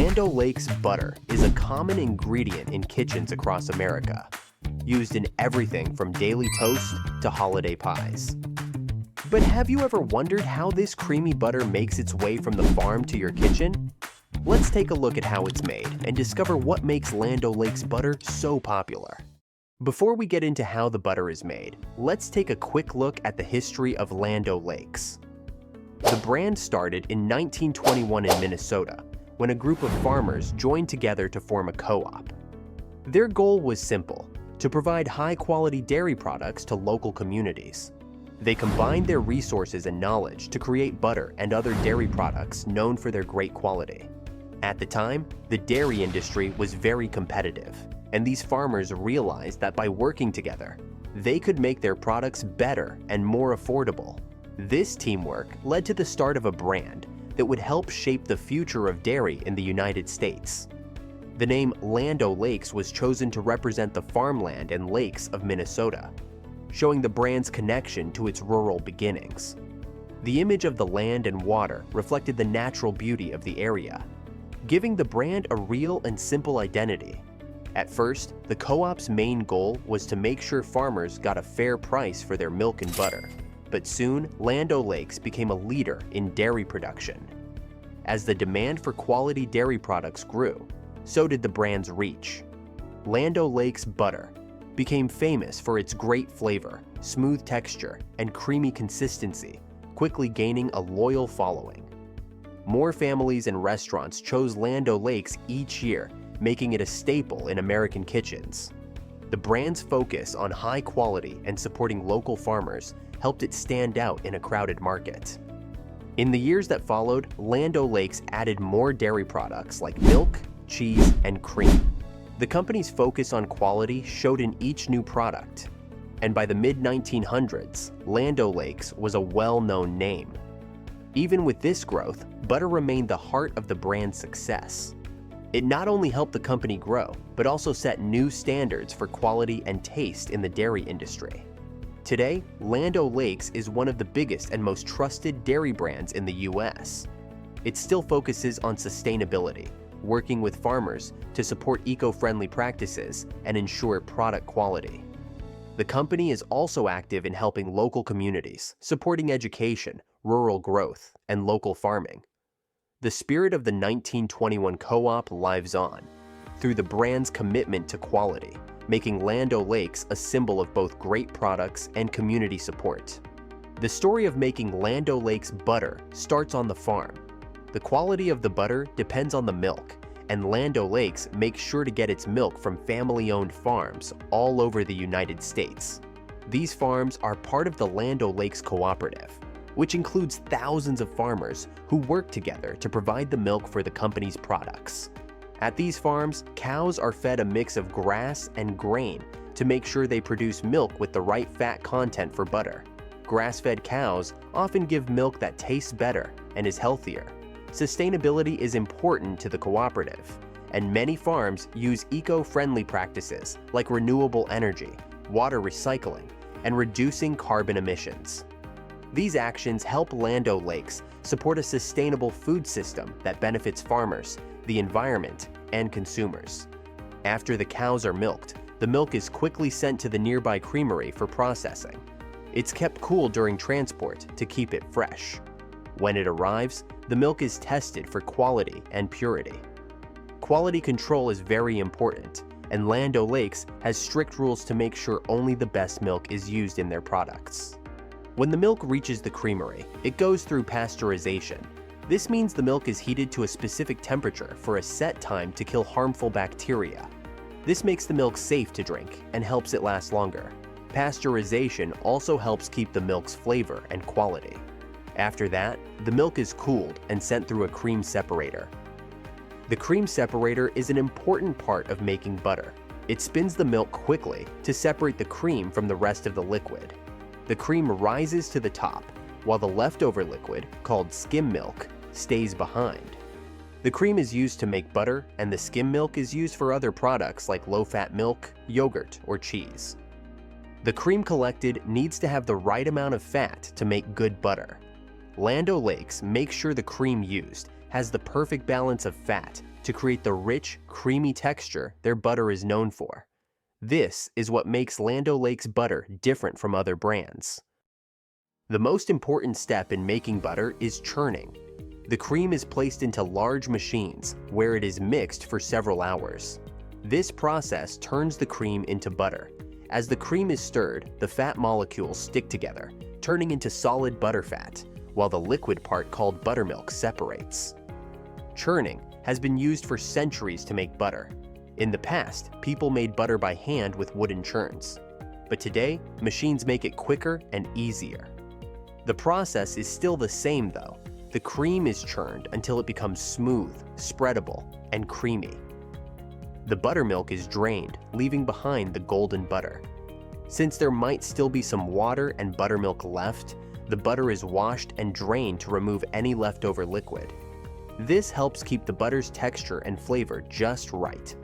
Land O'Lakes butter is a common ingredient in kitchens across America, used in everything from daily toast to holiday pies. But have you ever wondered how this creamy butter makes its way from the farm to your kitchen? Let's take a look at how it's made and discover what makes Land O'Lakes butter so popular. Before we get into how the butter is made, let's take a quick look at the history of Land O'Lakes. The brand started in 1921 in Minnesota, when a group of farmers joined together to form a co-op. Their goal was simple: to provide high-quality dairy products to local communities. They combined their resources and knowledge to create butter and other dairy products known for their great quality. At the time, the dairy industry was very competitive, and these farmers realized that by working together, they could make their products better and more affordable. This teamwork led to the start of a brand that would help shape the future of dairy in the United States. The name Land O'Lakes was chosen to represent the farmland and lakes of Minnesota, showing the brand's connection to its rural beginnings. The image of the land and water reflected the natural beauty of the area, giving the brand a real and simple identity. At first, the co-op's main goal was to make sure farmers got a fair price for their milk and butter. But soon, Land O'Lakes became a leader in dairy production. As the demand for quality dairy products grew, so did the brand's reach. Land O'Lakes butter became famous for its great flavor, smooth texture, and creamy consistency, quickly gaining a loyal following. More families and restaurants chose Land O'Lakes each year, making it a staple in American kitchens. The brand's focus on high quality and supporting local farmers helped it stand out in a crowded market. In the years that followed, Land O'Lakes added more dairy products like milk, cheese, and cream. The company's focus on quality showed in each new product, and by the mid-1900s, Land O'Lakes was a well-known name. Even with this growth, butter remained the heart of the brand's success. It not only helped the company grow, but also set new standards for quality and taste in the dairy industry. Today, Land O'Lakes is one of the biggest and most trusted dairy brands in the US. It still focuses on sustainability, working with farmers to support eco-friendly practices and ensure product quality. The company is also active in helping local communities, supporting education, rural growth, and local farming. The spirit of the 1921 co-op lives on, through the brand's commitment to quality, making Land O'Lakes a symbol of both great products and community support. The story of making Land O'Lakes butter starts on the farm. The quality of the butter depends on the milk, and Land O'Lakes makes sure to get its milk from family-owned farms all over the United States. These farms are part of the Land O'Lakes Cooperative, which includes thousands of farmers who work together to provide the milk for the company's products. At these farms, cows are fed a mix of grass and grain to make sure they produce milk with the right fat content for butter. Grass-fed cows often give milk that tastes better and is healthier. Sustainability is important to the cooperative, and many farms use eco-friendly practices like renewable energy, water recycling, and reducing carbon emissions. These actions help Land O'Lakes support a sustainable food system that benefits farmers, the environment, and consumers. After the cows are milked, the milk is quickly sent to the nearby creamery for processing. It's kept cool during transport to keep it fresh. When it arrives, the milk is tested for quality and purity. Quality control is very important, and Land O'Lakes has strict rules to make sure only the best milk is used in their products. When the milk reaches the creamery, it goes through pasteurization. This means the milk is heated to a specific temperature for a set time to kill harmful bacteria. This makes the milk safe to drink and helps it last longer. Pasteurization also helps keep the milk's flavor and quality. After that, the milk is cooled and sent through a cream separator. The cream separator is an important part of making butter. It spins the milk quickly to separate the cream from the rest of the liquid. The cream rises to the top, while the leftover liquid, called skim milk, stays behind. The cream is used to make butter, and the skim milk is used for other products like low-fat milk, yogurt, or cheese. The cream collected needs to have the right amount of fat to make good butter. Land O'Lakes makes sure the cream used has the perfect balance of fat to create the rich, creamy texture their butter is known for. This is what makes Land O'Lakes butter different from other brands. The most important step in making butter is churning. The cream is placed into large machines where it is mixed for several hours. This process turns the cream into butter. As the cream is stirred, the fat molecules stick together, turning into solid butterfat, while the liquid part called buttermilk separates. Churning has been used for centuries to make butter. In the past, people made butter by hand with wooden churns. But today, machines make it quicker and easier. The process is still the same though. The cream is churned until it becomes smooth, spreadable, and creamy. The buttermilk is drained, leaving behind the golden butter. Since there might still be some water and buttermilk left, the butter is washed and drained to remove any leftover liquid. This helps keep the butter's texture and flavor just right.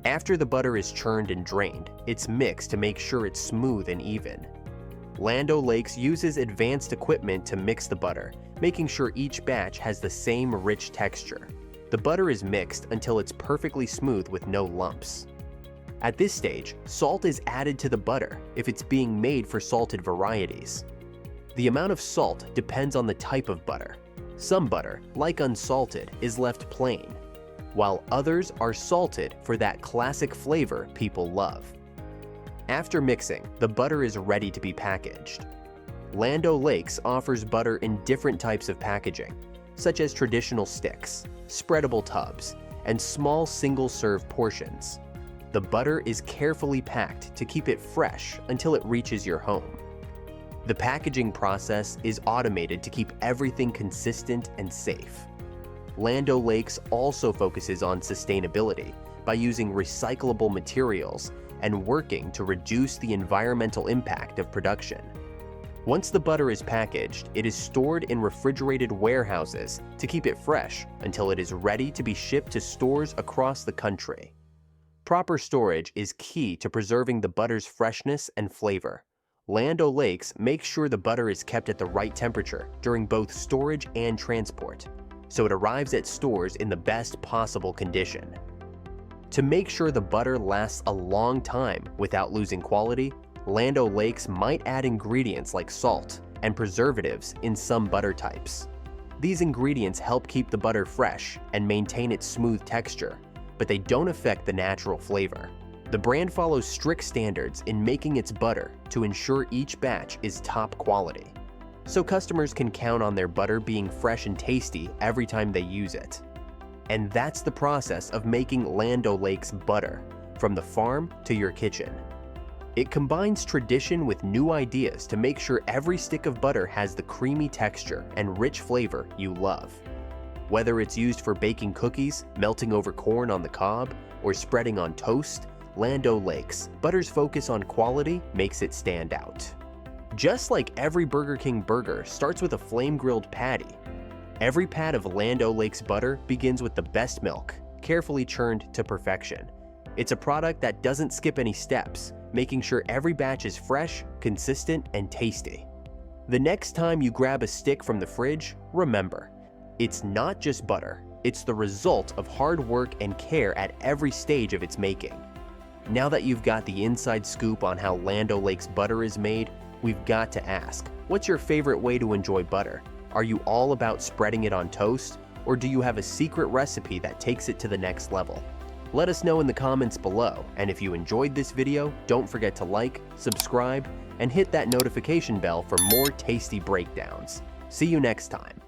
After the butter is churned and drained, it's mixed to make sure it's smooth and even. Land O'Lakes uses advanced equipment to mix the butter, making sure each batch has the same rich texture. The butter is mixed until it's perfectly smooth with no lumps. At this stage, salt is added to the butter if it's being made for salted varieties. The amount of salt depends on the type of butter. Some butter, like unsalted, is left plain, while others are salted for that classic flavor people love. After mixing, the butter is ready to be packaged. Land O'Lakes offers butter in different types of packaging, such as traditional sticks, spreadable tubs, and small single-serve portions. The butter is carefully packed to keep it fresh until it reaches your home. The packaging process is automated to keep everything consistent and safe. Land O'Lakes also focuses on sustainability by using recyclable materials and working to reduce the environmental impact of production. Once the butter is packaged, it is stored in refrigerated warehouses to keep it fresh until it is ready to be shipped to stores across the country. Proper storage is key to preserving the butter's freshness and flavor. Land O'Lakes makes sure the butter is kept at the right temperature during both storage and transport, so it arrives at stores in the best possible condition. To make sure the butter lasts a long time without losing quality, Land O'Lakes might add ingredients like salt and preservatives in some butter types. These ingredients help keep the butter fresh and maintain its smooth texture, but they don't affect the natural flavor. The brand follows strict standards in making its butter to ensure each batch is top quality, so customers can count on their butter being fresh and tasty every time they use it. And that's the process of making Land O'Lakes butter, from the farm to your kitchen. It combines tradition with new ideas to make sure every stick of butter has the creamy texture and rich flavor you love. Whether it's used for baking cookies, melting over corn on the cob, or spreading on toast, Land O'Lakes butter's focus on quality makes it stand out. Just like every Burger King burger starts with a flame-grilled patty, every pat of Land O'Lakes butter begins with the best milk, carefully churned to perfection. It's a product that doesn't skip any steps, making sure every batch is fresh, consistent, and tasty. The next time you grab a stick from the fridge, remember, it's not just butter, it's the result of hard work and care at every stage of its making. Now that you've got the inside scoop on how Land O'Lakes butter is made, we've got to ask, what's your favorite way to enjoy butter? Are you all about spreading it on toast, or do you have a secret recipe that takes it to the next level? Let us know in the comments below, and if you enjoyed this video, don't forget to like, subscribe, and hit that notification bell for more tasty breakdowns. See you next time.